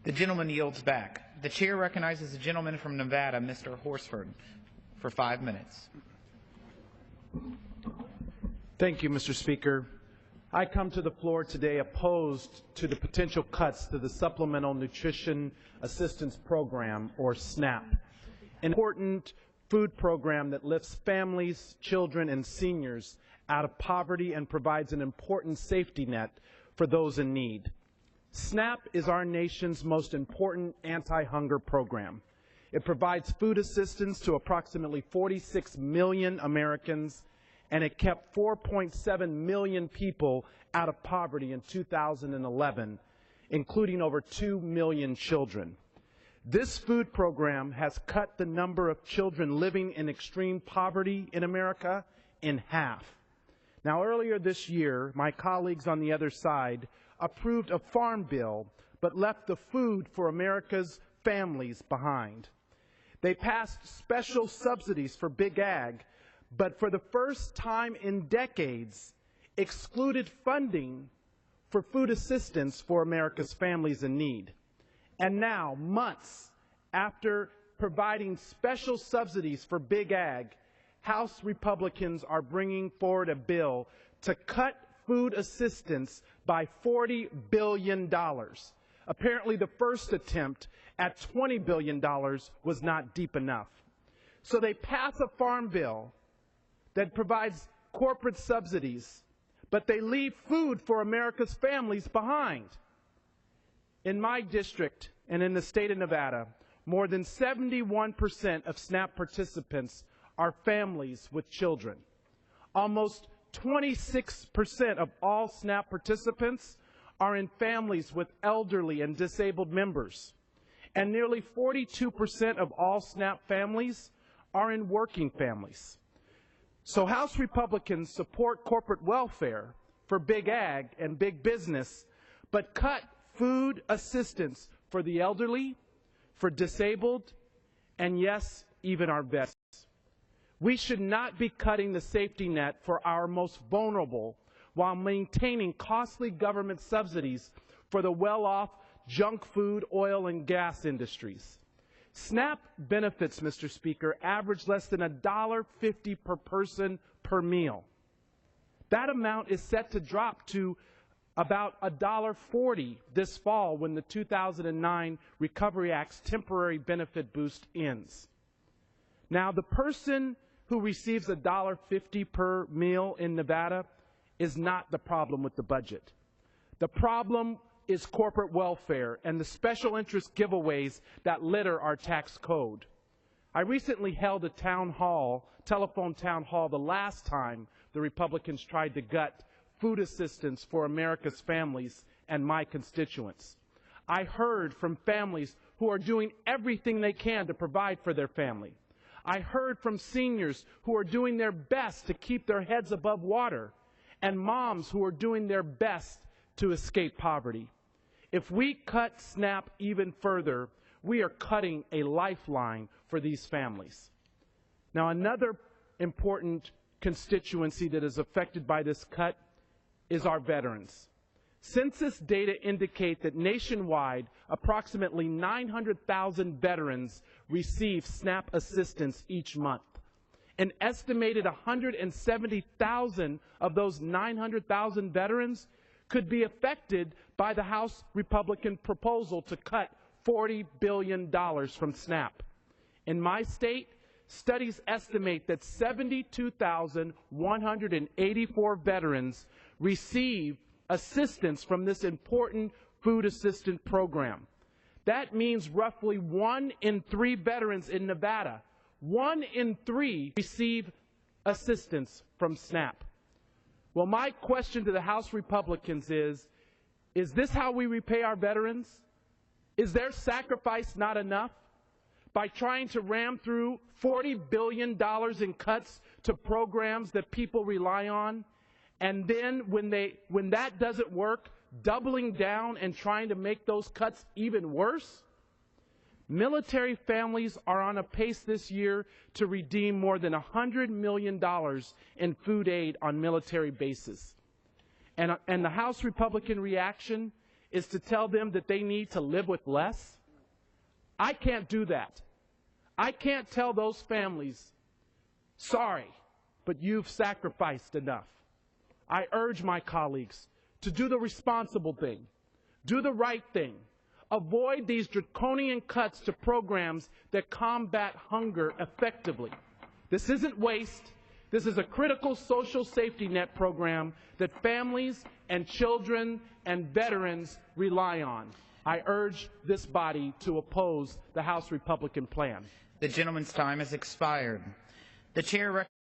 The gentleman yields back. The chair recognizes the gentleman from Nevada, Mr. Horsford, for 5 minutes. Thank you, Mr. Speaker. I come to the floor today opposed to the potential cuts to the Supplemental Nutrition Assistance Program, or SNAP, an important food program that lifts families, children, and seniors out of poverty and provides an important safety net for those in need. SNAP is our nation's most important anti-hunger program. It provides food assistance to approximately 46 million Americans, and it kept 4.7 million people out of poverty in 2011, including over 2 million children. This food program has cut the number of children living in extreme poverty in America in half. Now, earlier this year, my colleagues on the other side approved a farm bill, but left the food for America's families behind. They passed special subsidies for big ag, but for the first time in decades, excluded funding for food assistance for America's families in need. And now, months after providing special subsidies for big ag, House Republicans are bringing forward a bill to cut food assistance by $40 billion. Apparently, the first attempt at $20 billion was not deep enough. So they pass a farm bill that provides corporate subsidies, but they leave food for America's families behind. In my district and in the state of Nevada, more than 71% of SNAP participants are families with children. Almost 26% of all SNAP participants are in families with elderly and disabled members. And nearly 42% of all SNAP families are in working families. So House Republicans support corporate welfare for big ag and big business, but cut food assistance for the elderly, for disabled, and yes, even our vets. We should not be cutting the safety net for our most vulnerable while maintaining costly government subsidies for the well-off junk food, oil, and gas industries. SNAP benefits, Mr. Speaker, average less than $1.50 per person per meal. That amount is set to drop to about $1.40 this fall when the 2009 Recovery Act's temporary benefit boost ends. Now, the person who receives $1.50 per meal in Nevada is not the problem with the budget. The problem is corporate welfare and the special interest giveaways that litter our tax code. I recently held a telephone town hall the last time the Republicans tried to gut food assistance for America's families and my constituents. I heard from families who are doing everything they can to provide for their family. I heard from seniors who are doing their best to keep their heads above water, and moms who are doing their best to escape poverty. If we cut SNAP even further, we are cutting a lifeline for these families. Now, another important constituency that is affected by this cut is our veterans. Census data indicate that nationwide, approximately 900,000 veterans receive SNAP assistance each month. An estimated 170,000 of those 900,000 veterans could be affected by the House Republican proposal to cut $40 billion from SNAP. In my state, studies estimate that 72,184 veterans receive assistance from this important food assistance program. That means roughly 1 in 3 veterans in Nevada, 1 in 3 receive assistance from SNAP. Well, my question to the House Republicans is this how we repay our veterans? Is their sacrifice not enough? By trying to ram through $40 billion in cuts to programs that people rely on, and then when that doesn't work, doubling down and trying to make those cuts even worse? Military families are on a pace this year to redeem more than $100 million in food aid on military bases. And the House Republican reaction is to tell them that they need to live with less? I can't do that. I can't tell those families, sorry, but you've sacrificed enough. I urge my colleagues to do the responsible thing, do the right thing, avoid these draconian cuts to programs that combat hunger effectively. This isn't waste. This is a critical social safety net program that families and children and veterans rely on. I urge this body to oppose the House Republican plan. The gentleman's time has expired. The chair